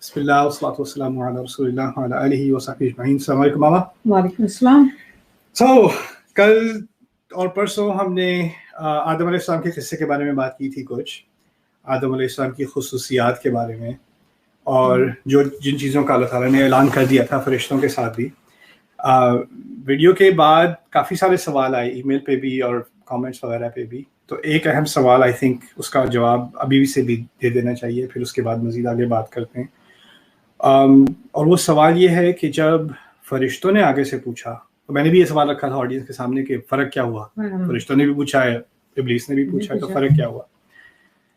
بسم اللہ والصلاۃ والسلام علی رسول اللہ وعلی آلہ وصحبہ اجمعین۔ السلام علیکم ماما۔ وعلیکم السلام۔ کل اور پرسوں ہم نے آدم علیہ السلام کے قصے کے بارے میں بات کی تھی، کچھ آدم علیہ السلام کی خصوصیات کے بارے میں، اور جن چیزوں کا اللہ تعالیٰ نے اعلان کر دیا تھا فرشتوں کے ساتھ بھی۔ ویڈیو کے بعد کافی سارے سوال آئے، ای میل پہ بھی اور کامنٹس وغیرہ پہ بھی، تو ایک اہم سوال آئی تھنک اس کا جواب ابھی سے بھی دے دینا چاہیے، پھر اس کے بعد مزید آگے بات کرتے ہیں۔ اور وہ سوال یہ ہے کہ جب فرشتوں نے آگے سے پوچھا، تو میں نے بھی یہ سوال رکھا تھا آڈینس کے سامنے کہ فرق کیا ہوا، فرشتوں نے بھی پوچھا ہے، ابلیس نے بھی پوچھا، تو فرق کیا ہوا؟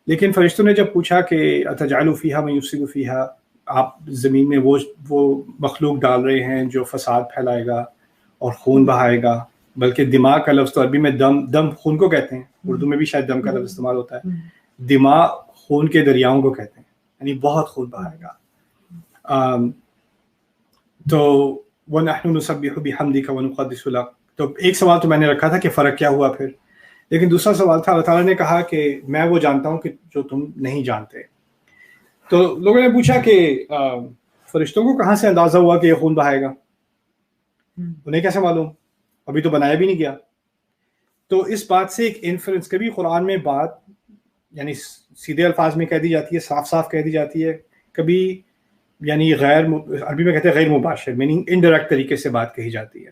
لیکن فرشتوں نے جب پوچھا کہ اتجعل فیہا من یفسد فیہا، آپ زمین میں وہ مخلوق ڈال رہے ہیں جو فساد پھیلائے گا اور خون بہائے گا، بلکہ دماغ کا لفظ تو عربی میں دم خون کو کہتے ہیں، اردو میں بھی شاید دم کا لفظ استعمال ہوتا ہے، دماغ خون کے دریاؤں کو کہتے ہیں، یعنی بہت خون بہائے گا۔ تو وَنَحْنُ نُسَبِّحُ بِحَمْدِكَ وَنُقَدِّسُ لَكَ، تو ایک سوال تو میں نے رکھا تھا کہ فرق کیا ہوا پھر، لیکن دوسرا سوال تھا اللہ تعالیٰ نے کہا کہ میں وہ جانتا ہوں کہ جو تم نہیں جانتے۔ تو لوگوں نے پوچھا کہ فرشتوں کو کہاں سے اندازہ ہوا کہ یہ خون بہائے گا، انہیں کیسے معلوم، ابھی تو بنایا بھی نہیں گیا۔ تو اس بات سے ایک انفرنس، کبھی قرآن میں بات یعنی سیدھے الفاظ میں کہہ دی جاتی ہے، صاف صاف کہہ دی جاتی ہے، کبھی یعنی عربی میں کہتے ہیں غیر مباشر، میننگ انڈائریکٹ طریقے سے بات کہی جاتی ہے۔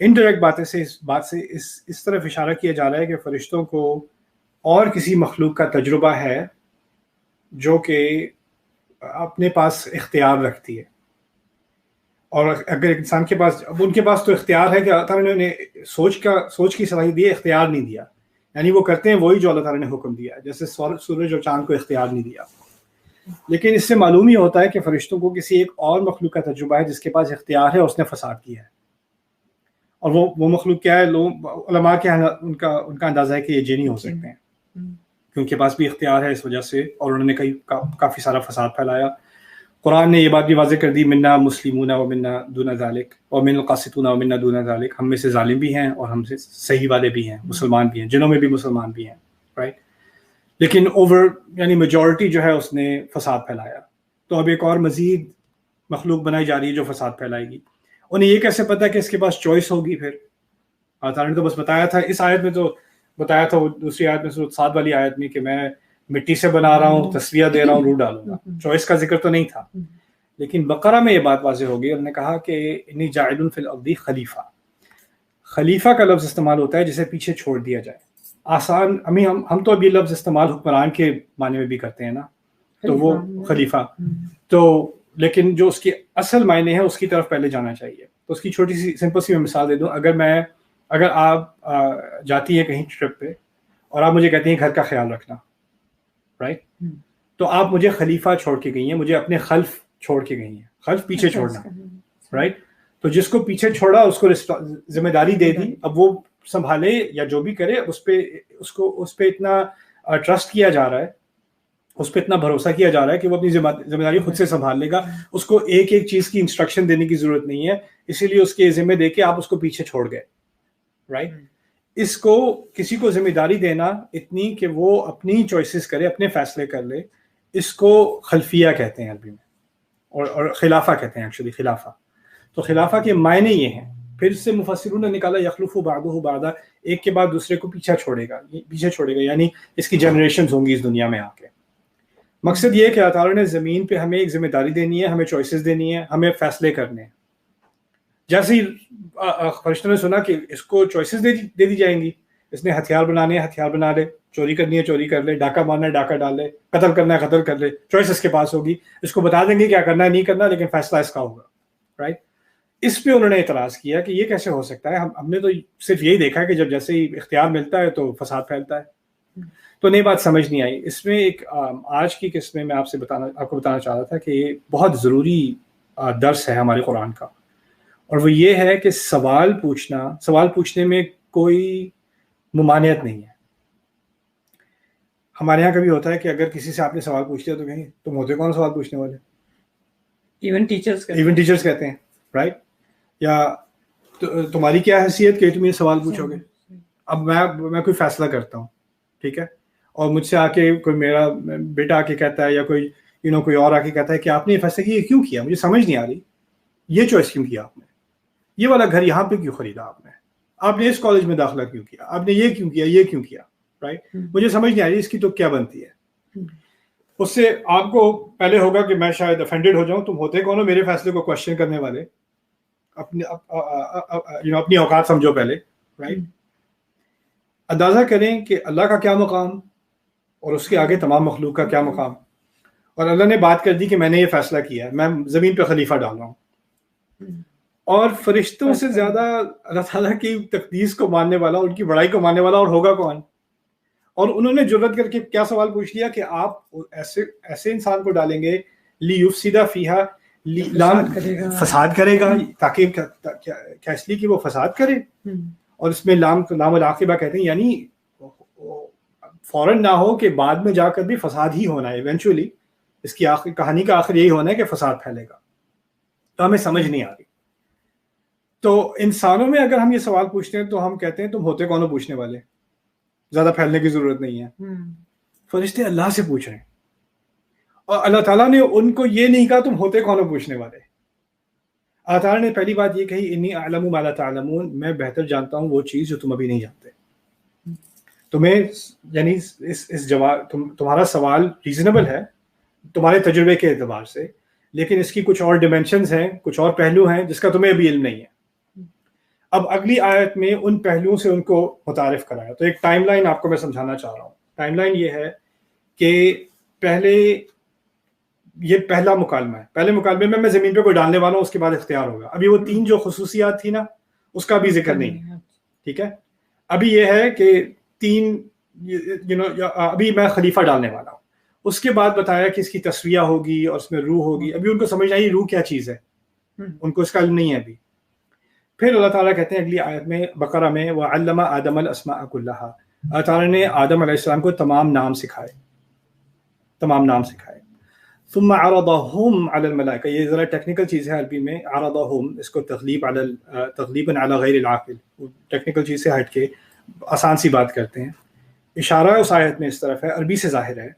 انڈائریکٹ باتیں سے اس طرف اشارہ کیا جا رہا ہے کہ فرشتوں کو اور کسی مخلوق کا تجربہ ہے جو کہ اپنے پاس اختیار رکھتی ہے، اور اگر انسان کے پاس، اب ان کے پاس تو اختیار ہے کہ اللہ تعالیٰ نے انہیں سوچ کی صلاحیت دی ہے، اختیار نہیں دیا، یعنی وہ کرتے ہیں وہی جو اللہ تعالیٰ نے حکم دیا، جیسے سورج اور چاند کو اختیار نہیں دیا۔ لیکن اس سے معلوم ہی ہوتا ہے کہ فرشتوں کو کسی ایک اور مخلوق کا تجربہ ہے جس کے پاس اختیار ہے، اس نے فساد کیا ہے، اور وہ مخلوق کیا ہے؟ علماء کے ان کا اندازہ ہے کہ یہ جنی ہو سکتے ہیں، کیونکہ پاس بھی اختیار ہے اس وجہ سے، اور انہوں نے کافی سارا فساد پھیلایا۔ قرآن نے یہ بات بھی واضح کر دی، منا مسلمون و منا دون ذالک و من القاسطون و منا دون ذالک، ہم میں سے ظالم بھی ہیں اور ہم سے صحیح والے بھی ہیں، مسلمان بھی ہیں، جنوں میں بھی مسلمان بھی ہیں، رائٹ۔ لیکن یعنی میجورٹی جو ہے اس نے فساد پھیلایا، تو اب ایک اور مزید مخلوق بنائی جا رہی ہے جو فساد پھیلائے گی۔ انہیں یہ کیسے پتا کہ اس کے پاس چوائس ہوگی؟ پھر اللہ تعالیٰ نے تو بس بتایا تھا، اس آیت میں تو بتایا تھا، وہ دوسری آیت میں سورۃ صاد والی آیت میں کہ میں مٹی سے بنا رہا ہوں، تسویہ دے رہا ہوں، روح ڈالوں گا، چوائس کا ذکر تو نہیں تھا۔ لیکن بقرہ میں یہ بات واضح ہوگی، انہوں نے کہا کہ انی جاعل فی الارض خلیفہ، خلیفہ کا لفظ استعمال ہوتا ہے جسے پیچھے چھوڑ دیا جائے۔ آسان ہم تو اب یہ لفظ استعمال حکمران کے معنی میں بھی کرتے ہیں نا، تو وہ خلیفہ، تو لیکن جو اس کی اصل معنی ہے اس کی طرف پہلے جانا چاہیے۔ تو اس کی چھوٹی سی سمپل سی میں مثال دے دوں، اگر آپ جاتی ہیں کہیں ٹرپ پہ اور آپ مجھے کہتی ہیں گھر کا خیال رکھنا، رائٹ، تو آپ مجھے خلیفہ چھوڑ کے گئی ہیں، مجھے اپنے خلف چھوڑ کے گئی ہیں، خلف پیچھے چھوڑنا، رائٹ۔ تو جس کو پیچھے چھوڑا اس کو ذمہ داری دے دی، اب وہ سنبھالے یا جو بھی کرے، اس پہ اتنا ٹرسٹ کیا جا رہا ہے، اس پہ اتنا بھروسہ کیا جا رہا ہے کہ وہ اپنی ذمہ داری خود سے سنبھال لے گا، اس کو ایک ایک چیز کی انسٹرکشن دینے کی ضرورت نہیں ہے، اسی لیے اس کے ذمہ دے کے آپ اس کو پیچھے چھوڑ گئے، رائٹ۔ اس کو کسی کو ذمہ داری دینا اتنی کہ وہ اپنی چوائسز کرے، اپنے فیصلے کر لے، اس کو خلفیہ کہتے ہیں عربی میں، اور خلافہ کہتے ہیں ایکچولی، خلافہ۔ تو خلافہ کے معنی یہ ہیں، پھر سے مفسرون نے نکالا یخلف بعضہ بعضا، ایک کے بعد دوسرے کو پیچھے چھوڑے گا، یعنی اس کی جنریشنز ہوں گی اس دنیا میں آ کے۔ مقصد یہ ہے کہ اللہ تعالیٰ نے زمین پہ ہمیں ایک ذمہ داری دینی ہے، ہمیں چوائسز دینی ہے، ہمیں فیصلے کرنے ہیں۔ جیسے ہی فرشتوں نے سنا کہ اس کو چوائسز دے دی جائیں گی، اس نے ہتھیار بنانے ہیں ہتھیار بنا لے، چوری کرنی ہے چوری کر لے، ڈاکہ مارنا ہے ڈاکہ ڈال لے، قتل کرنا ہے قتل کر لے، چوائس اس کے پاس ہوگی، اس کو بتا دیں گے کیا کرنا ہے نہیں کرنا، لیکن فیصلہ اس کا ہوگا، رائٹ۔ اس پہ انہوں نے اعتراض کیا کہ یہ کیسے ہو سکتا ہے، ہم نے تو صرف یہی دیکھا ہے کہ جب جیسے ہی اختیار ملتا ہے تو فساد پھیلتا ہے۔ تو نئی بات سمجھ نہیں آئی۔ اس میں ایک آج کی قسط میں میں آپ کو بتانا چاہ رہا تھا کہ یہ بہت ضروری درس ہے ہمارے قرآن کا، اور وہ یہ ہے کہ سوال پوچھنے میں کوئی ممانعت نہیں ہے۔ ہمارے یہاں کبھی ہوتا ہے کہ اگر کسی سے آپ نے سوال پوچھ لیا تو کہیں تم ہوتے کون سوال پوچھنے والے؟ ایون ٹیچرز کہتے ہیں، رائٹ، یا تمہاری کیا حیثیت کہ تم یہ سوال پوچھو گے؟ اب میں کوئی فیصلہ کرتا ہوں، ٹھیک ہے، اور مجھ سے آ کے کوئی میرا بیٹا آ کے کہتا ہے یا کوئی کوئی اور آ کے کہتا ہے کہ آپ نے یہ فیصلہ کیا، کیوں کیا، مجھے سمجھ نہیں آ رہی، یہ چوائس کیوں کیا آپ نے، یہ والا گھر یہاں پہ کیوں خریدا آپ نے اس کالج میں داخلہ کیوں کیا، آپ نے یہ کیوں کیا، یہ کیوں کیا، رائٹ، مجھے سمجھ نہیں آ رہی اس کی تو کیا بنتی ہے. اس سے آپ کو پہلے ہوگا کہ میں شاید افینڈیڈ ہو جاؤں، تم ہوتے کون ہو میرے فیصلے کو کوشچن کرنے والے، اپنی اوقات سمجھو پہلے، رائٹ. اندازہ کریں کہ اللہ کا کیا مقام اور اس کے آگے تمام مخلوق کا کیا مقام. اور اللہ نے بات کر دی کہ میں نے یہ فیصلہ کیا ہے، میں زمین پہ خلیفہ ڈال رہا ہوں، اور فرشتوں سے زیادہ اللہ تعالیٰ کی تقدیس کو ماننے والا، ان کی بڑائی کو ماننے والا اور ہوگا کون. اور انہوں نے جرأت کر کے کیا سوال پوچھ لیا کہ آپ ایسے انسان کو ڈالیں گے لیفسد فیہا، فساد کرے گا، تاکہ کیا اس لیے کہ وہ فساد کرے. اور اس میں لام العاقبہ کہتے ہیں، یعنی فوراً نہ ہو کہ بعد میں جا کر بھی فساد ہی ہونا ہے، ایونچولی اس کی کہانی کا آخر یہی ہونا ہے کہ فساد پھیلے گا. تو ہمیں سمجھ نہیں آ رہی. تو انسانوں میں اگر ہم یہ سوال پوچھتے ہیں تو ہم کہتے ہیں تم ہوتے کون ہو پوچھنے والے، زیادہ پھیلنے کی ضرورت نہیں ہے. فرشتے اللہ سے پوچھ رہے ہیں، اور اللہ تعالیٰ نے ان کو یہ نہیں کہا تم ہوتے کون ہو پوچھنے والے. اللہ تعالیٰ نے پہلی بات یہ کہی انی اعلم ما لا تعلمون، میں بہتر جانتا ہوں وہ چیز جو تم ابھی نہیں جانتے. تمہیں یعنی اس جواب تمہارا سوال ریزنیبل ہے تمہارے تجربے کے اعتبار سے، لیکن اس کی کچھ اور ڈیمینشنز ہیں، کچھ اور پہلو ہیں جس کا تمہیں ابھی علم نہیں ہے. اب اگلی آیت میں ان پہلوؤں سے ان کو متعارف کرایا. تو ایک ٹائم لائن آپ کو میں سمجھانا چاہ رہا ہوں. ٹائم لائن یہ ہے کہ یہ پہلا مکالمہ ہے. پہلے مکالمے میں زمین پہ کوئی ڈالنے والا ہوں، اس کے بعد اختیار ہوگا. ابھی وہ 3 جو خصوصیات تھی نا اس کا بھی ذکر نہیں ہے، ٹھیک ہے. ابھی یہ ہے کہ 3 ابھی میں خلیفہ ڈالنے والا ہوں. اس کے بعد بتایا کہ اس کی تسویہ ہوگی اور اس میں روح ہوگی. ابھی ان کو سمجھ آئی روح کیا چیز ہے، ان کو اس کا علم نہیں ہے ابھی. پھر اللہ تعالیٰ کہتے ہیں اگلی آیت میں بقرہ میں وَعَلَّمَ آدَمَ الْأَسْمَاءَ كُلَّهَا، اللہ تعالیٰ نے آدم علیہ السلام کو تمام نام سکھائے. ثم عرضهم على الملائکہ، یہ ذرا ٹیکنیکل چیز ہے عربی میں. عرضهم اس کو تغلیباً علی غیر العاقل، ٹیکنیکل چیز سے ہٹ کے آسان سی بات کرتے ہیں. اشارہ اس آیت میں اس طرف ہے، عربی سے ظاہر ہے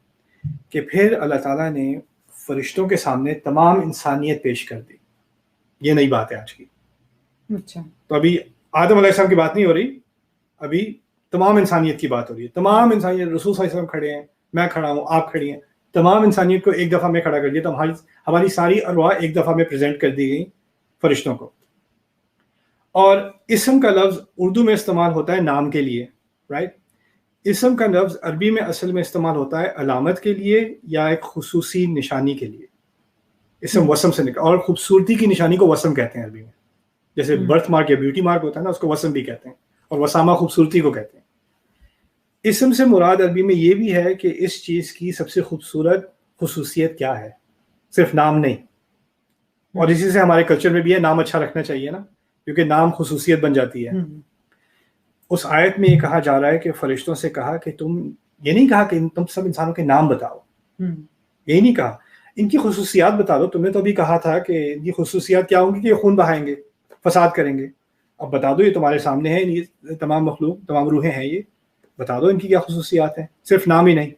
کہ پھر اللہ تعالیٰ نے فرشتوں کے سامنے تمام انسانیت پیش کر دی. یہ نئی بات ہے آج کی. اچھا، تو ابھی آدم علیہ السلام کی بات نہیں ہو رہی، ابھی تمام انسانیت کی بات ہو رہی ہے. تمام انسانیت، رسول صلی اللہ علیہ وسلم کھڑے ہیں، میں کھڑا ہوں، آپ کھڑی ہیں، تمام انسانیت کو ایک دفعہ میں کھڑا کر دیا. تو ہماری ساری ارواح ایک دفعہ میں پریزنٹ کر دی گئی فرشتوں کو. اور اسم کا لفظ اردو میں استعمال ہوتا ہے نام کے لیے، رائٹ. اسم کا لفظ عربی میں اصل میں استعمال ہوتا ہے علامت کے لیے یا ایک خصوصی نشانی کے لیے. اسم وسم سے نکل، اور خوبصورتی کی نشانی کو وسم کہتے ہیں عربی میں. جیسے برتھ مارک یا بیوٹی مارک ہوتا ہے نا، اس کو وسم بھی کہتے ہیں، اور وسامہ خوبصورتی کو کہتے ہیں. اسم سے مراد عربی میں یہ بھی ہے کہ اس چیز کی سب سے خوبصورت خصوصیت کیا ہے، صرف نام نہیں. اور اسی سے ہمارے کلچر میں بھی ہے نام اچھا رکھنا چاہیے نا، کیونکہ نام خصوصیت بن جاتی ہے. اس آیت میں یہ کہا جا رہا ہے کہ فرشتوں سے کہا کہ تم یہ نہیں کہا کہ تم سب انسانوں کے نام بتاؤ، یہی نہیں کہا ان کی خصوصیات بتا دو. تم نے تو ابھی کہا تھا کہ ان کی خصوصیات کیا ہوں گی کہ یہ خون بہائیں گے، فساد کریں گے. اب بتا دو، یہ تمہارے سامنے ہے، یہ تمام مخلوق، تمام روحیں ہیں، یہ بتا دو ان کی کیا خصوصیات ہیں، صرف نام ہی نہیں.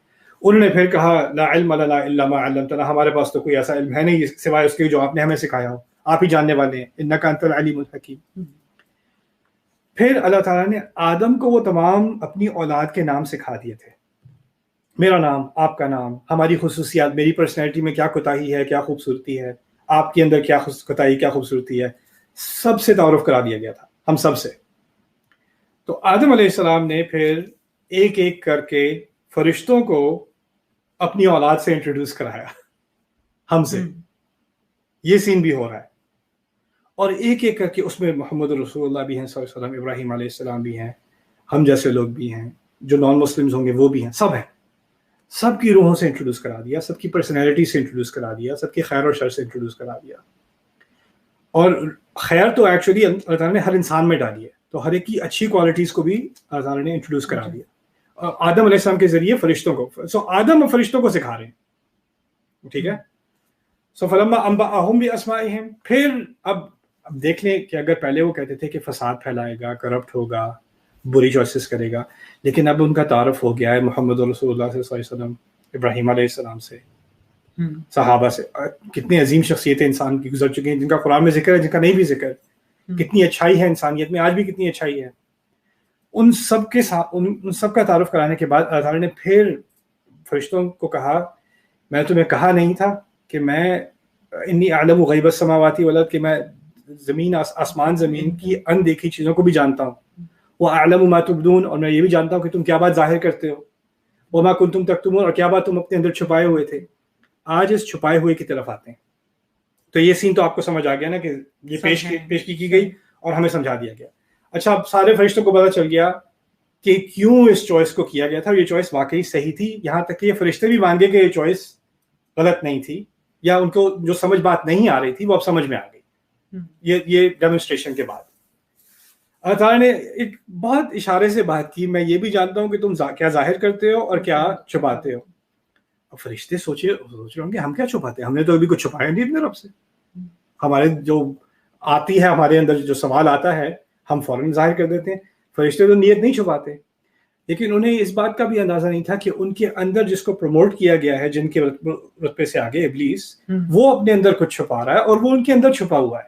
انہوں نے پھر کہا لا علم لنا الا ما علمتنا، ہمارے پاس تو کوئی ایسا علم ہے نہیں سوائے اس کے جو آپ نے ہمیں سکھایا ہو، آپ ہی جاننے والے ہیں، انک انت العلیم الحکیم. پھر اللہ تعالیٰ نے آدم کو وہ تمام اپنی اولاد کے نام سکھا دیے تھے. میرا نام، آپ کا نام، ہماری خصوصیات، میری پرسنالٹی میں کیا کوتاہی ہے، کیا خوبصورتی ہے، آپ کے اندر کیا کوتاہی، کیا خوبصورتی ہے، سب سے تعارف کرا دیا گیا تھا، ہم سب سے. تو آدم علیہ السلام نے پھر ایک ایک کر کے فرشتوں کو اپنی اولاد سے انٹروڈیوس کرایا ہم سے. یہ سین بھی ہو رہا ہے. اور ایک ایک کر کے اس میں محمد رسول اللہ بھی ہیں صلی اللہ علیہ وسلم، ابراہیم علیہ السلام بھی ہیں، ہم جیسے لوگ بھی ہیں، جو نان مسلمز ہوں گے وہ بھی ہیں، سب ہیں. سب کی روحوں سے انٹروڈیوس کرا دیا، سب کی پرسنالٹی سے انٹروڈیوس کرا دیا، سب کی خیر اور شر سے انٹروڈیوس کرا دیا. اور خیر تو ایکچولی اللہ تعالیٰ نے ہر انسان میں ڈالی ہے، تو ہر ایک کی اچھی کوالٹیز کو بھی اللہ تعالیٰ نے انٹروڈیوس کرا دیا آدم علیہ السلام کے ذریعے فرشتوں کو. سو آدم فرشتوں کو سکھا رہے ہیں، ٹھیک ہے. سو فلما انبأهم باسمائهم، پھر اب دیکھ لیں کہ اگر پہلے وہ کہتے تھے کہ فساد پھیلائے گا، کرپٹ ہوگا، بری چوائسز کرے گا، لیکن اب ان کا تعارف ہو گیا ہے محمد رسول اللہ صلی اللہ علیہ وسلم، ابراہیم علیہ السلام سے. صحابہ سے. کتنی عظیم شخصیتیں انسان کی گزر چکی ہیں، جن کا قرآن میں ذکر ہے، جن کا نہیں بھی ذکر. کتنی اچھائی ہے انسانیت میں، آج بھی کتنی اچھائی ہے. ان سب کے ساتھ ان سب کا تعارف کرانے کے بعد اللہ تعالیٰ نے پھر فرشتوں کو کہا، میں تمہیں کہا نہیں تھا کہ میں انی اعلم غیب السماوات والارض، کہ میں زمین آسمان زمین کی اندیکھی چیزوں کو بھی جانتا ہوں. واعلم ما تبدون، اور میں یہ بھی جانتا ہوں کہ تم کیا بات ظاہر کرتے ہو. وما کنتم تکتمون، اور کیا بات تم اپنے اندر چھپائے ہوئے تھے. آج اس چھپائے ہوئے کی طرف آتے ہیں. تو یہ سین تو آپ کو سمجھ آ گیا نا کہ یہ پیشگی کی گئی اور ہمیں سمجھا دیا گیا. اچھا، اب سارے فرشتوں کو پتہ چل گیا کہ کیوں اس چوائس کو کیا گیا تھا، اور یہ چوائس واقعی صحیح تھی. یہاں تک کہ یہ فرشتے بھی مان گئے کہ یہ چوائس غلط نہیں تھی، یا ان کو جو سمجھ بات نہیں آ رہی تھی وہ اب سمجھ میں آ گئی. یہ ڈیمونسٹریشن کے بعد اللہ تعالیٰ نے ایک بہت اشارے سے بات کی، میں یہ بھی جانتا ہوں کہ تم کیا ظاہر کرتے ہو اور کیا چھپاتے ہو. اب فرشتے سوچ رہے ہوں گے ہم کیا چھپاتے ہیں، ہم نے تو ابھی کچھ چھپایا نہیں اپنے رب سے. ہمارے جو آتی ہے، ہمارے اندر جو سوال آتا ہے ہم فوراً ظاہر کر دیتے ہیں. فرشتے تو نیت نہیں چھپاتے. لیکن انہیں اس بات کا بھی اندازہ نہیں تھا کہ ان کے اندر جس کو پروموٹ کیا گیا ہے، جن کے رتبے سے آگے ابلیس، وہ اپنے اندر کچھ چھپا رہا ہے اور وہ ان کے اندر چھپا ہوا ہے.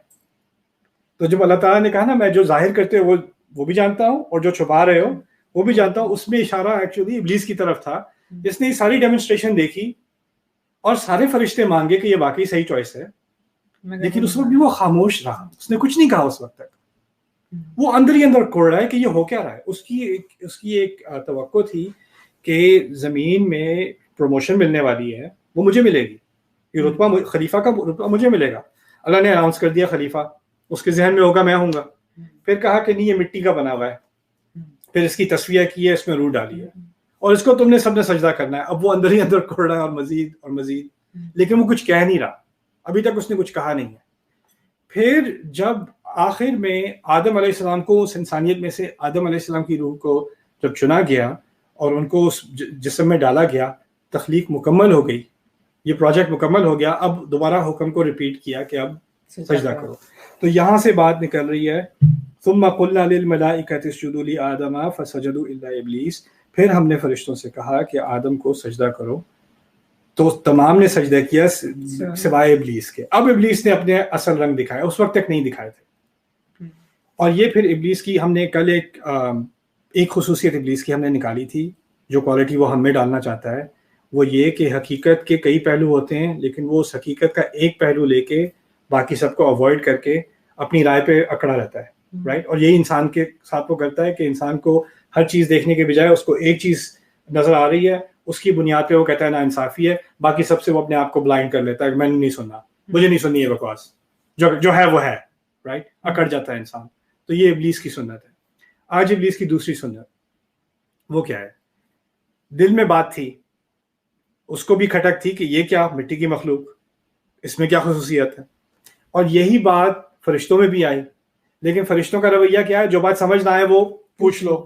تو جب اللہ تعالیٰ نے کہا نا میں جو ظاہر کرتے ہو وہ بھی جانتا ہوں اور جو چھپا رہے ہو وہ بھی جانتا ہوں، اس میں اشارہ ایکچولی ابلیس کی طرف تھا. جس نے یہ ساری ڈیمونسٹریشن دیکھی اور سارے فرشتے مان گئے کہ یہ واقعی صحیح چوائس ہے، لیکن اس وقت بھی وہ خاموش رہا. اس نے کچھ نہیں کہا اس وقت تک. وہ اندر ہی اندر کوڑ رہا ہے کہ یہ ہو کیا رہا ہے. اس کی ایک توقع تھی کہ زمین میں پروموشن ملنے والی ہے، وہ مجھے ملے گی. یہ رتبہ خلیفہ کا رتبہ مجھے ملے گا. اللہ نے اناؤنس کر دیا خلیفہ، اس کے ذہن میں ہوگا میں ہوں گا. پھر کہا کہ نہیں، یہ مٹی کا بنا ہوا ہے. پھر اس کی تصفیہ کی ہے، اس میں روح ڈالی ہے، اور اس کو تم نے سب نے سجدہ کرنا ہے. اب وہ اندر ہی اندر کوڑ رہا ہے اور مزید اور مزید، لیکن وہ کچھ کہہ نہیں رہا. ابھی تک اس نے کچھ کہا نہیں ہے. پھر جب آخر میں آدم علیہ السلام کو اس انسانیت میں سے آدم علیہ السلام کی روح کو جب چنا گیا اور ان کو اس جسم میں ڈالا گیا، تخلیق مکمل ہو گئی، یہ پروجیکٹ مکمل ہو گیا. اب دوبارہ حکم کو ریپیٹ کیا کہ اب سجدہ کرو. تو یہاں سے بات نکل رہی ہے ثم قلنا للملائکۃ اسجدوا لآدم فسجدوا الا ابلیس. پھر ہم نے فرشتوں سے کہا کہ آدم کو سجدہ کرو، تو تمام نے سجدہ کیا سوائے ابلیس کے. اب ابلیس نے اپنے اصل رنگ دکھائے، اس وقت تک نہیں دکھائے تھے. اور یہ پھر ابلیس کی ہم نے کل ایک خصوصیت ابلیس کی ہم نے نکالی تھی، جو کوالٹی وہ ہم میں ڈالنا چاہتا ہے، وہ یہ کہ حقیقت کے کئی پہلو ہوتے ہیں، لیکن وہ اس حقیقت کا ایک پہلو لے کے باقی سب کو اوائڈ کر کے اپنی رائے پہ اکڑا رہتا ہے. رائٹ. اور یہی انسان کے ساتھ وہ کرتا ہے کہ انسان کو ہر چیز دیکھنے کے بجائے اس کو ایک چیز نظر آ رہی ہے، اس کی بنیاد پہ وہ کہتا ہے نا انصافی ہے، باقی سب سے وہ اپنے آپ کو بلائنڈ کر لیتا ہے کہ میں نے نہیں سننا، مجھے نہیں سننی ہے بکواس، جو ہے وہ ہے. رائٹ. اکڑ جاتا ہے انسان. تو یہ ابلیس کی سنت ہے. آج ابلیس کی دوسری سنت وہ کیا ہے؟ دل میں بات تھی، اس کو بھی کھٹک تھی کہ یہ کیا مٹی کی مخلوق، اس میں کیا خصوصیت ہے. اور یہی بات فرشتوں میں بھی آئی، لیکن فرشتوں کا رویہ کیا ہے؟ جو بات سمجھ نہ آئے وہ پوچھ لو.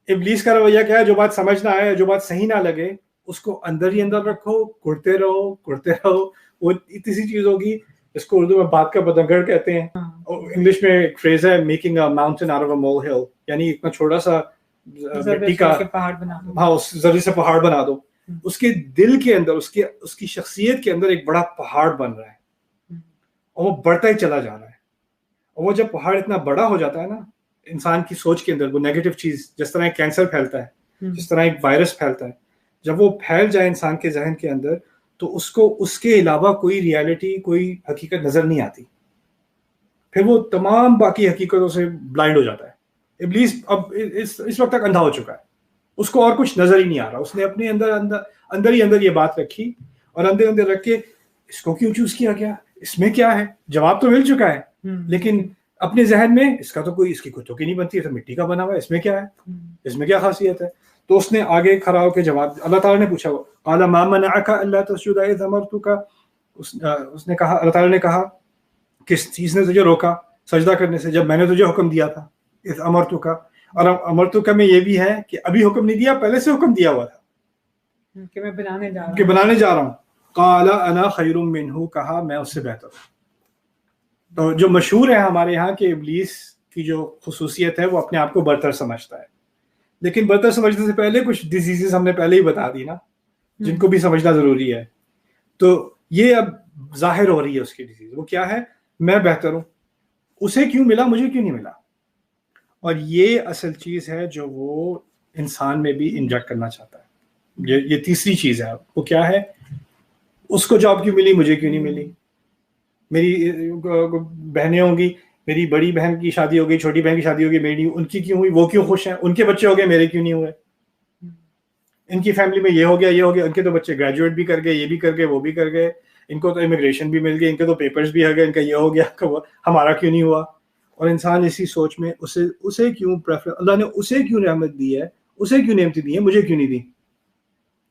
ابلیس کا رویہ کیا ہے؟ جو بات سمجھ نہ آئے، جو بات صحیح نہ لگے، اس کو اندر ہی اندر رکھو، کرتے رہو. وہ اتنی سی چیز ہوگی اس کو اردو میں بات کا بدنگڑ کہتے ہیں. انگلش میں ایک فریز ہے making a mountain out of a molehill, یعنی اتنا چھوٹا سا مٹی کا پہاڑ بنا دو. ہاں، اس ذرے سے پہاڑ بنا دو. اس کے دل کے اندر، اس کی شخصیت کے اندر ایک بڑا پہاڑ بن رہا ہے، اور وہ بڑھتا ہی چلا جا رہا ہے. اور وہ جب پہاڑ اتنا بڑا ہو جاتا ہے نا انسان کی سوچ کے اندر، وہ نیگیٹو چیز، جس طرح ایک کینسر پھیلتا ہے، جس طرح ایک وائرس پھیلتا ہے، جب وہ پھیل جائے انسان کے ذہن کے اندر، تو اس کو اس کے علاوہ کوئی ریالٹی، کوئی حقیقت نظر نہیں آتی. پھر وہ تمام باقی حقیقتوں سے بلائنڈ ہو جاتا ہے. ابلیس اب اس وقت تک اندھا ہو چکا ہے، اس کو اور کچھ نظر ہی نہیں آ رہا. اس نے اپنے اندر ہی اندر یہ بات رکھی، اور اندر رکھ کے اس کو کیوں چوز کیا گیا، اس میں کیا ہے، جواب تو مل چکا ہے، لیکن اپنے ذہن میں اس کا تو کوئی، اس کی کوئی توقع نہیں بنتی ہے، تو مٹی کا بنا ہوا ہے، اس میں کیا ہے، اس میں کیا خاصیت ہے. تو اس نے آگے کھڑا ہو کے جواب، اللہ تعالیٰ نے پوچھا، قال ما منعک الا تسجد اذ امرتک، اس نے کہا، اللہ تعالیٰ نے کہا کس چیز نے تجھے روکا سجدہ کرنے سے، جب میں نے تجھے حکم دیا تھا. اذ امرتک، اور امرتک میں یہ بھی ہے کہ ابھی حکم نہیں دیا، پہلے سے حکم دیا ہوا تھا کہ میں بنانے جا رہا ہوں. قال انا خیر منہ، کہا میں اس سے بہتر ہوں. تو جو مشہور ہے ہمارے ہاں کہ ابلیس کی جو خصوصیت ہے وہ اپنے آپ کو برتر سمجھتا ہے، لیکن برتر سمجھنے سے پہلے کچھ ڈیزیزز ہم نے پہلے ہی بتا دی نا، جن کو بھی سمجھنا ضروری ہے. تو یہ اب ظاہر ہو رہی ہے اس کی ڈیزیز. وہ کیا ہے؟ میں بہتر ہوں، اسے کیوں ملا مجھے کیوں نہیں ملا. اور یہ اصل چیز ہے جو وہ انسان میں بھی انجیکٹ کرنا چاہتا ہے. یہ تیسری چیز ہے. وہ کیا ہے؟ اس کو جاب کیوں ملی مجھے کیوں نہیں ملی. میری بہنیں ہوں گی، میری بڑی بہن کی شادی ہو گئی، چھوٹی بہن کی شادی ہو گئی، میری ان کی کیوں ہوئی، وہ کیوں خوش ہیں، ان کے بچے ہو گئے میرے کیوں نہیں ہوئے. ان کی فیملی میں یہ ہو گیا یہ ہو گیا، ان کے تو بچے گریجویٹ بھی کر گئے، یہ بھی کر گئے وہ بھی کر گئے، ان کو تو امیگریشن بھی مل گئی، ان کے تو پیپرز بھی آ گئے، ان کا یہ ہو گیا، ہمارا کیوں نہیں ہوا. اور انسان اسی سوچ میں اسے کیوں اللہ نے اسے کیوں رحمت دی ہے، اسے کیوں نعمتیں دی ہیں، مجھے کیوں نہیں دی.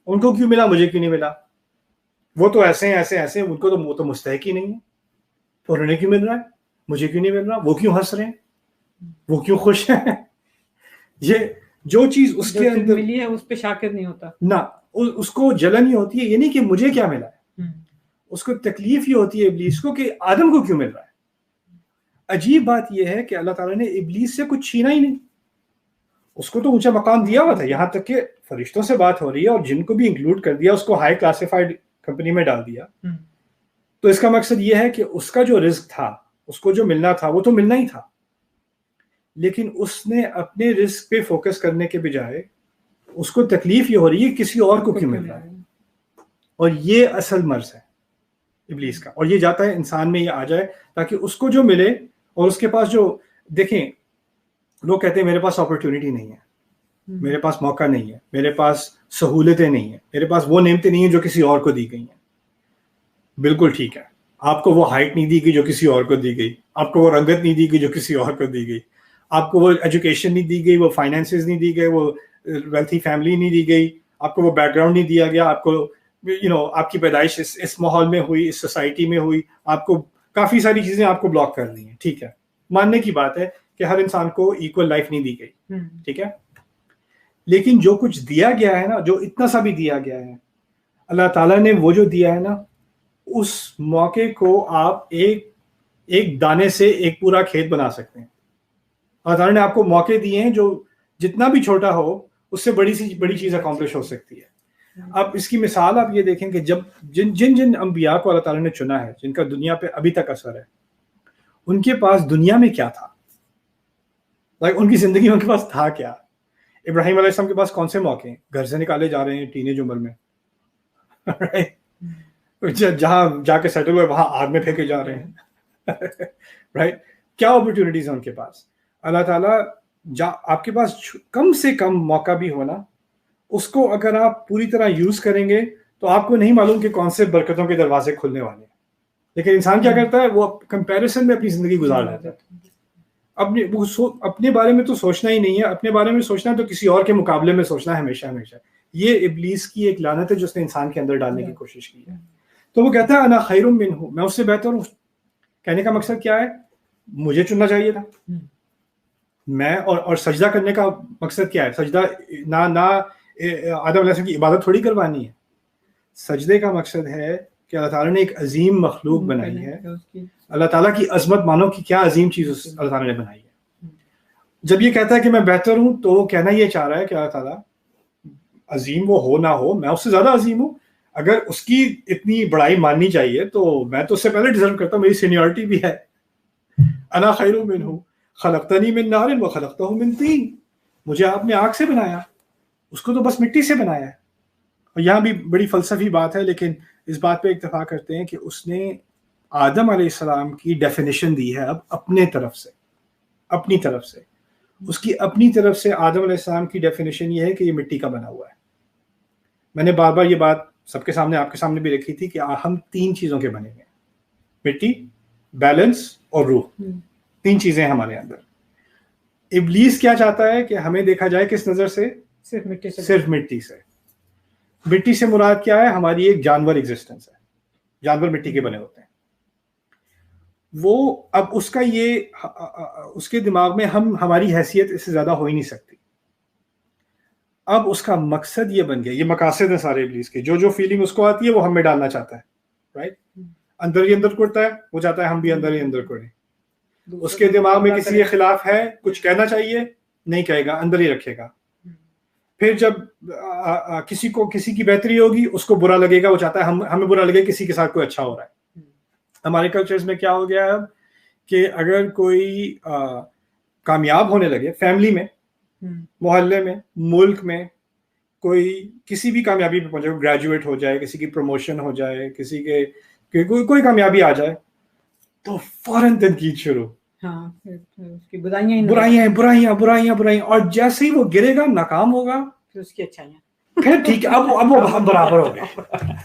ان کو کیوں ملا مجھے کیوں نہیں ملا. وہ تو ایسے ہیں ایسے ایسے، ان کو تو وہ تو مستحق ہی نہیں ہے، تو انہیں کیوں مل رہا ہے مجھے کیوں نہیں مل رہا. وہ کیوں ہنس رہے ہیں، وہ کیوں خوش ہیں. یہ جو چیز اس کے اندر ملی ہے اس پہ شاکر نہیں ہوتا نہ، اس کو جلن ہی ہوتی ہے. یہ نہیں کہ مجھے کیا ملا ہے، اس کو تکلیف ہی ہوتی ہے ابلیس کو کہ آدم کو کیوں مل رہا ہے. عجیب بات یہ ہے کہ اللہ تعالیٰ نے ابلیس سے کچھ چھینا ہی نہیں. اس کو تو اونچا مقام دیا ہوا تھا، یہاں تک کہ فرشتوں سے بات ہو رہی ہے اور جن کو بھی انکلوڈ کر دیا، اس کو ہائی کلاسیفائڈ کمپنی میں ڈال دیا. تو اس کا مقصد یہ ہے کہ اس کا جو رزق تھا، اس کو جو ملنا تھا وہ تو ملنا ہی تھا، لیکن اس نے اپنے رزق پہ فوکس کرنے کے بجائے اس کو تکلیف یہ ہو رہی ہے کسی اور کو کیوں مل رہا ہے. اور یہ اصل مرض ہے ابلیس کا. اور یہ جاتا ہے انسان میں یہ آ جائے تاکہ اس کو جو ملے، اور اس کے پاس جو دیکھیں لوگ کہتے ہیں میرے پاس اپرچونٹی نہیں ہے، میرے پاس موقع نہیں ہے، میرے پاس سہولتیں نہیں ہیں، میرے پاس وہ نعمتیں نہیں ہیں جو کسی اور کو دی گئی ہیں. بالکل ٹھیک ہے، آپ کو وہ ہائٹ نہیں دی گئی جو کسی اور کو دی گئی، آپ کو وہ رنگت نہیں دی گئی جو کسی اور کو دی گئی، آپ کو وہ ایجوکیشن نہیں دی گئی، وہ فائنینسز نہیں دی گئے، وہ ویلتھی فیملی نہیں دی گئی، آپ کو وہ بیک گراؤنڈ نہیں دیا گیا، آپ کو آپ کی پیدائش اس ماحول میں ہوئی، اس سوسائٹی میں ہوئی، آپ کو کافی ساری چیزیں آپ کو بلاک کر دی ہیں. ٹھیک ہے، ماننے کی بات ہے کہ ہر انسان کو ایکول لائف نہیں دی گئی، ٹھیک ہے. لیکن جو کچھ دیا گیا ہے نا، جو اتنا سا بھی دیا گیا ہے، اللہ تعالیٰ نے وہ جو دیا ہے نا، اس موقع کو آپ ایک دانے سے ایک پورا کھیت بنا سکتے ہیں. اللہ تعالیٰ نے آپ کو موقع دیے ہیں جو جتنا بھی چھوٹا ہو اس سے بڑی چیز اکمپلش ہو سکتی ہے. اب اس کی مثال آپ یہ دیکھیں کہ جب جن انبیاء کو اللہ تعالیٰ نے چنا ہے، جن کا دنیا پہ ابھی تک اثر ہے، ان کے پاس دنیا میں کیا تھا، ان کی زندگی میں ان کے پاس تھا کیا. ابراہیم علیہ السلام کے پاس کون سے موقع ہیں؟ گھر سے نکالے جا رہے ہیں ٹینیج عمر میں، جہاں جا کے سیٹل ہوئے وہاں آگ میں پھینکے جا رہے ہیں. رائٹ، کیا اپرچونیٹیز ہیں ان کے پاس. اللہ تعالیٰ آپ کے پاس کم سے کم موقع بھی ہونا، اس کو اگر آپ پوری طرح یوز کریں گے تو آپ کو نہیں معلوم کہ کون سے برکتوں کے دروازے کھلنے والے ہیں. لیکن انسان کیا کرتا ہے، وہ کمپیریزن میں اپنی زندگی گزار لیتا ہے. اپنے بارے میں تو سوچنا ہی نہیں ہے، اپنے بارے میں سوچنا ہے تو کسی اور کے مقابلے میں سوچنا ہے ہمیشہ ہمیشہ. یہ ابلیس کی ایک لعنت ہے جو اس نے انسان کے اندر ڈالنے کی کوشش کی ہے. تو وہ کہتا ہے انا خیر منہ، میں اس سے بہتر ہوں. کہنے کا مقصد کیا ہے؟ مجھے چننا چاہیے تھا. میں اور سجدہ کرنے کا مقصد کیا ہے؟ سجدہ نہ آدم علیہ السلام کی عبادت تھوڑی کروانی ہے. سجدے کا مقصد ہے کہ اللہ تعالیٰ نے ایک عظیم مخلوق بنائی ہے. اللہ تعالیٰ کی عظمت مانو کہ کیا عظیم چیز اللہ تعالیٰ نے بنائی ہے. جب یہ کہتا ہے کہ میں بہتر ہوں تو وہ کہنا یہ چاہ رہا ہے کہ اللہ تعالیٰ عظیم وہ ہو نہ ہو، میں اس سے زیادہ عظیم ہوں. اگر اس کی اتنی بڑائی ماننی چاہیے تو میں تو اس سے پہلے ڈیزرو کرتا ہوں، میری سینیورٹی بھی ہے. انا خیر منہ خلقتنی من نار وخلقتہ من طین، مجھے آپ نے آگ سے بنایا، اس کو تو بس مٹی سے بنایا ہے. اور یہاں بھی بڑی فلسفی بات ہے، لیکن اس بات پہ اتفاق کرتے ہیں کہ اس نے آدم علیہ السلام کی ڈیفینیشن دی ہے اب اپنی طرف سے. اس کی اپنی طرف سے آدم علیہ السلام کی ڈیفینیشن یہ ہے کہ یہ مٹی کا بنا ہوا ہے. میں نے بار بار یہ بات سب کے سامنے، آپ کے سامنے بھی رکھی تھی کہ ہم 3 چیزوں کے بنے ہوئے ہیں، مٹی، بیلنس اور روح. 3 چیزیں ہمارے اندر. ابلیس کیا چاہتا ہے کہ ہمیں دیکھا جائے کس نظر سے؟ صرف مٹی سے. مٹی سے مراد کیا ہے؟ ہماری ایک جانور ایگزسٹنس ہے، جانور مٹی کے بنے ہوتے ہیں. وہ اب اس کا اس کے دماغ میں ہماری حیثیت اس سے زیادہ ہو ہی نہیں سکتی. اب اس کا مقصد یہ بن گیا، یہ مقاصد ہیں سارے ابلیس کے. جو فیلنگ اس کو آتی ہے وہ ہمیں ڈالنا چاہتا ہے. رائٹ، اندر ہی اندر کوڑتا ہے، وہ چاہتا ہے ہم بھی اندر ہی اندر کوڑیں. اس کے دماغ میں کسی کے خلاف ہے، کچھ کہنا چاہیے، نہیں کہے گا، اندر ہی رکھے گا. پھر جب کسی کی بہتری ہوگی اس کو برا لگے گا, وہ چاہتا ہے ہمیں برا لگے کسی کے ساتھ کوئی اچھا ہو رہا ہے. ہمارے کلچرز میں کیا ہو گیا ہے اب کہ اگر کوئی کامیاب ہونے لگے فیملی میں, محلے میں, ملک میں, کوئی کسی بھی کامیابی پہ پہنچے, گریجویٹ ہو جائے, کسی کی پروموشن ہو جائے, کسی کے کوئی کامیابی آ جائے, تو فوراً تنقید شروع, برائیاں برائیاں برائیاں برائیاں, اور جیسے ہی وہ گرے گا, ناکام ہوگا, پھر اس کی اچھائیاں, پھر ٹھیک ہے اب وہ ہم برابر ہو گئے.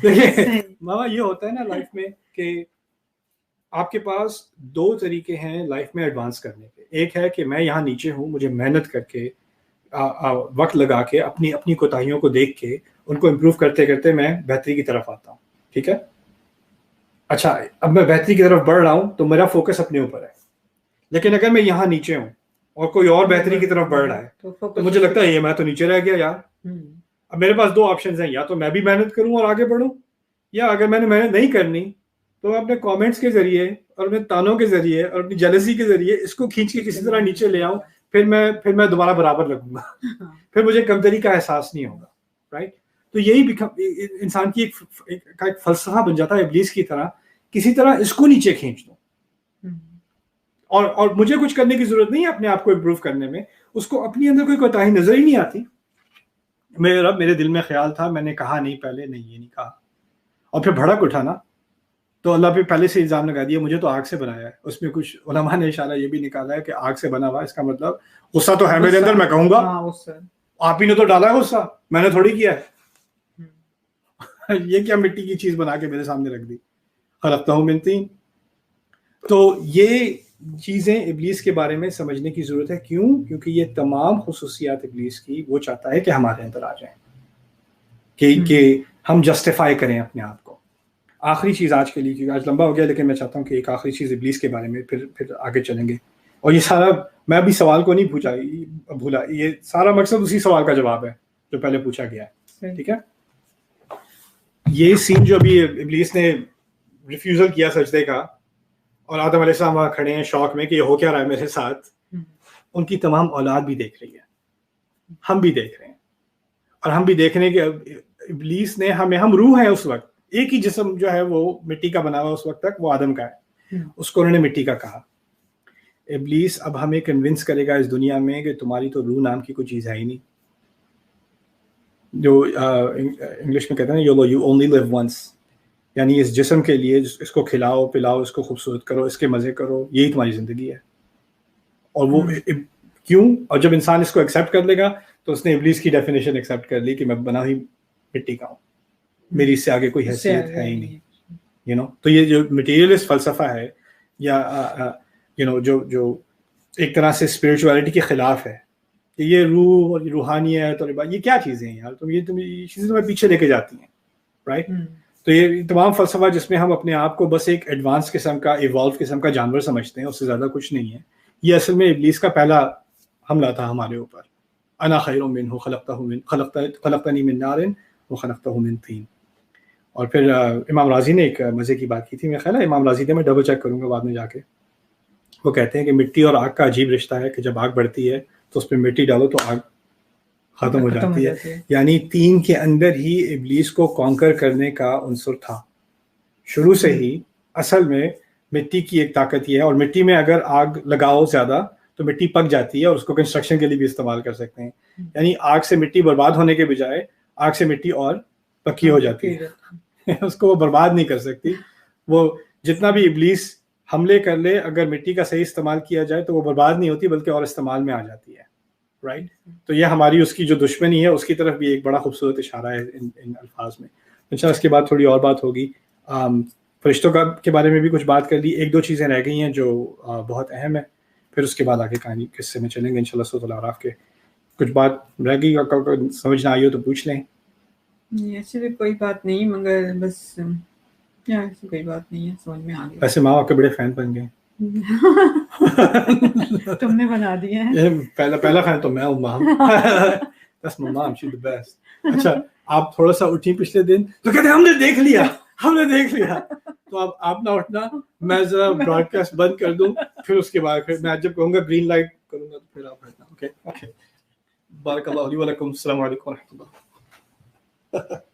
دیکھیے ماما, یہ ہوتا ہے نا لائف میں کہ آپ کے پاس دو طریقے ہیں لائف میں ایڈوانس کرنے کے. ایک ہے کہ میں یہاں نیچے ہوں, مجھے محنت کر کے وقت لگا کے اپنی کوتاہیوں کو دیکھ کے ان کو امپروو کرتے کرتے میں بہتری کی طرف آتا ہوں. ٹھیک ہے, اچھا اب میں بہتری کی طرف بڑھ رہا ہوں تو میرا فوکس اپنے اوپر ہے. لیکن اگر میں یہاں نیچے ہوں اور کوئی اور بہتری کی طرف بڑھ رہا ہے تو مجھے لگتا ہے یہ میں تو نیچے رہ گیا یار. اب میرے پاس دو آپشنز ہیں, یا تو میں بھی محنت کروں اور آگے بڑھوں, یا اگر میں نے محنت نہیں کرنی تو میں اپنے کامنٹس کے ذریعے اور اپنے تانوں کے ذریعے اور اپنی جیلسی کے ذریعے اس کو کھینچ کے کسی طرح نیچے لے آؤں, پھر میں دوبارہ برابر لگوں گا, پھر مجھے کمتری کا احساس نہیں ہوگا. رائٹ, تو یہی انسان کی ایک فلسفہ بن جاتا ہے ابلیس کی طرح, کسی طرح اس کو نیچے کھینچ دو. اور مجھے کچھ کرنے کی ضرورت نہیں ہے اپنے آپ کو امپروو کرنے میں, اس کو اپنی اندر کوئی کوتاہی نظر ہی نہیں آتی. میرے دل میں خیال تھا, میں نے کہا نہیں پہلے, نہیں یہ نہیں کہا, اور پھر بھڑک اٹھا نا, تو اللہ پہ پہلے سے الزام لگا دیا مجھے تو آگ سے بنایا ہے. اس میں کچھ علماء نے اشارہ یہ بھی نکالا ہے کہ آگ سے بنا ہوا, اس کا مطلب غصہ تو ہے میرے اندر, میں کہوں گا آپ ہی نے تو ڈالا ہے غصہ, میں نے تھوڑی کیا ہے. یہ کیا مٹی کی چیز بنا کے میرے سامنے رکھ دی, خلقتہ من طین. تو یہ چیزیں ابلیس کے بارے میں سمجھنے کی ضرورت ہے. کیوں؟ کیونکہ یہ تمام خصوصیات ابلیس کی وہ چاہتا ہے کہ ہمارے اندر آ جائیں, کہ ہم جسٹیفائی کریں اپنے آپ کو. آخری چیز آج کے لیے, کیونکہ آج لمبا ہو گیا, لیکن میں چاہتا ہوں کہ ایک آخری چیز ابلیس کے بارے میں, پھر آگے چلیں گے. اور یہ سارا میں ابھی سوال کو نہیں بھولا, یہ سارا مقصد اسی سوال کا جواب ہے جو پہلے پوچھا گیا ہے. ٹھیک ہے, یہ سین جو ابھی ابلیس نے ریفیوزل کیا سجدے کا, اور آدم علیہ السلام وہاں کھڑے ہیں شوق میں کہ یہ ہو کیا رہا ہے میرے ساتھ, ان کی تمام اولاد بھی دیکھ رہی ہے, ہم بھی دیکھ رہے ہیں, اور ہم بھی دیکھ رہے ہیں کہ ابلیس نے ہم روح ہیں اس وقت, ایک ہی جسم جو ہے وہ مٹی کا بنا ہوا اس وقت تک وہ آدم کا ہے, اس کو انہوں نے مٹی کا کہا. ابلیس اب ہمیں کنونس کرے گا اس دنیا میں کہ تمہاری تو روح نام کی کوئی چیز ہے ہی نہیں, جو انگلش میں کہتے ہیں یو اونلی لیو ونس, یعنی اس جسم کے لیے اس کو کھلاؤ پلاؤ, اس کو خوبصورت کرو, اس کے مزے کرو, یہی تمہاری زندگی ہے. اور وہ کیوں؟ اور جب انسان اس کو ایکسیپٹ کر لے گا تو اس نے ابلیس کی ڈیفینیشن ایکسیپٹ کر لی کہ میں بنا ہی مٹی کا ہوں, میری اس سے آگے کوئی حیثیت ہے ہی نہیں. تو یہ جو مٹیریلسٹ فلسفہ ہے, یا جو ایک طرح سے اسپرچویلٹی کے خلاف ہے, کہ یہ روح اور روحانیت اور یہ کیا چیزیں ہیں یار, یہ چیزیں تمہیں پیچھے لے کے جاتی ہیں. رائٹ, تو یہ تمام فلسفہ جس میں ہم اپنے آپ کو بس ایک ایڈوانس قسم کا, ایوالو قسم کا جانور سمجھتے ہیں, اس سے زیادہ کچھ نہیں ہے. یہ اصل میں ابلیس کا پہلا حملہ تھا ہمارے اوپر, انا خیر منہ خلقتنی من نار وخلقتہ من طین. اور پھر امام راضی نے ایک مزے کی بات کی تھی, میرا خیال ہے امام راضی نے, میں ڈبل چیک کروں گا بعد میں جا کے, وہ کہتے ہیں کہ مٹی اور آگ کا عجیب رشتہ ہے کہ جب آگ بڑھتی ہے تو اس پہ مٹی ڈالو تو آگ ختم ہو جاتی ہے. یعنی تین کے اندر ہی ابلیس کو کانکر کرنے کا عنصر تھا شروع سے ہی. اصل میں مٹی کی ایک طاقت یہ ہے, اور مٹی میں اگر آگ لگاؤ زیادہ تو مٹی پک جاتی ہے, اور اس کو کنسٹرکشن کے لیے بھی استعمال کر سکتے ہیں. یعنی آگ سے مٹی برباد ہونے کے بجائے آگ سے مٹی اور پکی ہو جاتی ہے, اس کو وہ برباد نہیں کر سکتی. وہ جتنا بھی ابلیس حملے کر لے, اگر مٹی کا صحیح استعمال کیا جائے تو وہ برباد نہیں ہوتی بلکہ اور استعمال میں آ جاتی ہے. رائٹ, تو یہ ہماری اس کی جو دشمنی ہے اس کی طرف بھی ایک بڑا خوبصورت اشارہ ہے ان الفاظ میں. اچھا, اس کے بعد تھوڑی اور بات ہوگی. فرشتوں کے بارے میں بھی کچھ بات کر لی, ایک دو چیزیں رہ گئی ہیں جو بہت اہم ہے, پھر اس کے بعد آگے کہانی قصے میں چلیں گے انشاءاللہ سورۃ الاعراف کے. کچھ بات رہ گئی اور سمجھ نہ آئی ہو تو پوچھ لیں. ایسے بھی کوئی بات نہیں, مگر بس ایسی کوئی بات نہیں ہے, سمجھ میں آ گئی. ویسے ماں آپ کے بڑے فین بن گئے, تم نے بنا دیے ہیں. پہلا فین تو میں ہوں ماں. That's my mom, she's the best. اچھا, آپ تھوڑا سا اٹھی پچھلے دن تو کہتے ہیں ہم نے دیکھ لیا, تو اب آپ نہ اٹھنا, میں ذرا براڈ کاسٹ بند کر دوں, پھر اس کے بعد پھر میں جب کہوں گا گرین لائٹ کروں گا تو پھر آپ ہٹنا. اوکے. بارک اللہ علی ولکم. السلام علیکم ورحمۃ اللہ.